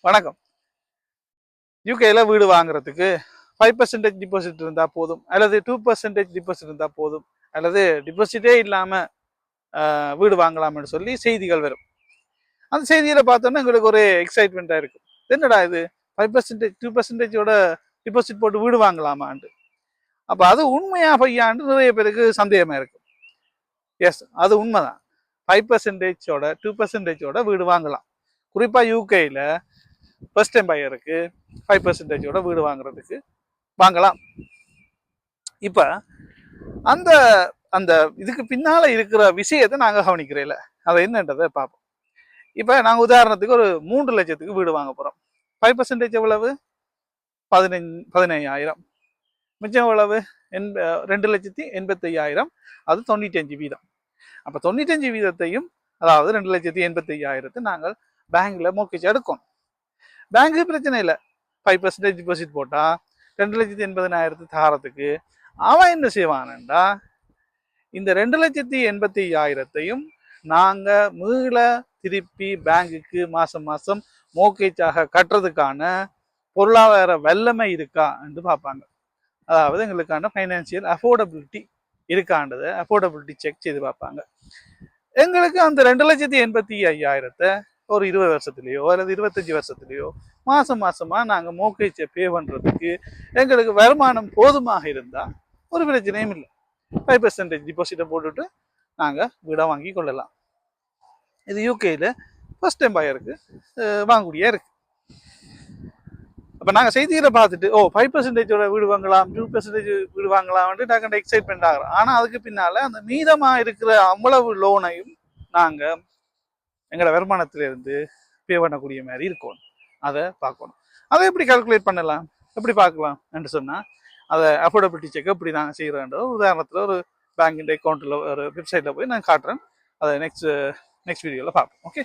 வணக்கம். யூகேல வீடு வாங்குறதுக்கு 5% டிபாசிட் இருந்தா போதும், அல்லது 2% டிபாசிட் இருந்தா போதும், அல்லது டிபாசிட்டே இல்லாம வீடு வாங்கலாம்னு சொல்லி செய்திகள் வரும். அந்த செய்தியில பார்த்தோன்னா எங்களுக்கு ஒரு எக்ஸைட்மெண்டா இருக்கும். என்னடா இது 5% 2%ஓட டிபாசிட் போட்டு வீடு வாங்கலாமான்னு. அப்ப அது உண்மையா பொய்யான்னு நிறைய பேருக்கு சந்தேகமா இருக்கும். எஸ், அது உண்மைதான். 5%ஓட 2%ஓட வீடு வாங்கலாம். குறிப்பா யூகேல ஃபர்ஸ்ட் டைம் பையருக்கு 5%ஓட வீடு வாங்குறதுக்கு வாங்கலாம். இப்ப அந்த அந்த இதுக்கு பின்னால இருக்கிற விஷயத்தை நாங்க கவனிக்கிறேன். அதை என்னன்றதை பார்ப்போம். இப்ப நாங்க உதாரணத்துக்கு ஒரு 3 லட்சத்துக்கு வீடு வாங்க போறோம். 5% எவ்வளவு? 15,000. மிச்சம் எவ்வளவு? 2,85,000. அது 95%. அப்ப 95%, அதாவது 2,85,000 நாங்கள் பேங்க்ல மோர்கேஜ் எடுக்கணும். பேங்கு பிரச்சனை இல்லை. 5% டிபாசிட் போட்டா 2,80,000 தாரத்துக்கு அவன் என்ன செய்வான்டா, இந்த 2,85,000 நாங்க மீள திருப்பி பேங்குக்கு மாசம் மாசம் மோர்கேஜாக கட்டுறதுக்கான பொருளாதார வல்லமை இருக்கா என்று பார்ப்பாங்க. அதாவது எங்களுக்கான ஃபைனான்சியல் அஃபோர்டபிலிட்டி இருக்கான்றதை அஃபோர்டபிலிட்டி செக் செய்து பார்ப்பாங்க. எங்களுக்கு அந்த 2,85,000 ஒரு 20 வருஷத்துலயோ அல்லது 25 வருஷத்துலயோ மாசம் மாசமா நாங்க மோர்கேஜை பே பண்றதுக்கு எங்களுக்கு வருமானம் போதுமாக இருந்தா ஒரு பிரச்சனையும் இல்லை. 5% டிபாசிட்டை போட்டுட்டு நாங்க வீடை வாங்கி கொள்ளலாம். இது யூகேல ஃபர்ஸ்ட் டைம் பையருக்கு வாங்கக்கூடிய இருக்கு. அப்ப நாங்க செய்திகளை பார்த்துட்டு 5%ஓட வீடு வாங்கலாம், 2% வீடு வாங்கலாம்னு நாங்கள் எக்ஸைட்மெண்ட் ஆகிறோம். ஆனா அதுக்கு பின்னால அந்த மீதமா இருக்கிற அவ்வளவு லோனையும் நாங்க எங்களோட வருமானத்திலிருந்து பே பண்ணக்கூடிய மாதிரி இருக்கும். அதை பார்க்கணும். அதை எப்படி கால்குலேட் பண்ணலாம், எப்படி பார்க்கலாம் என்று சொன்னா, அதை அஃபோர்டபிலிட்டி செக் எப்படி நாங்கள் செய்யறோன்ற உதாரணத்துல ஒரு பேங்கின் அக்கௌண்ட்ல ஒரு வெப்சைட்ல போய் நான் காட்டுறேன். அதை நெக்ஸ்ட் வீடியோல பார்ப்போம். ஓகே.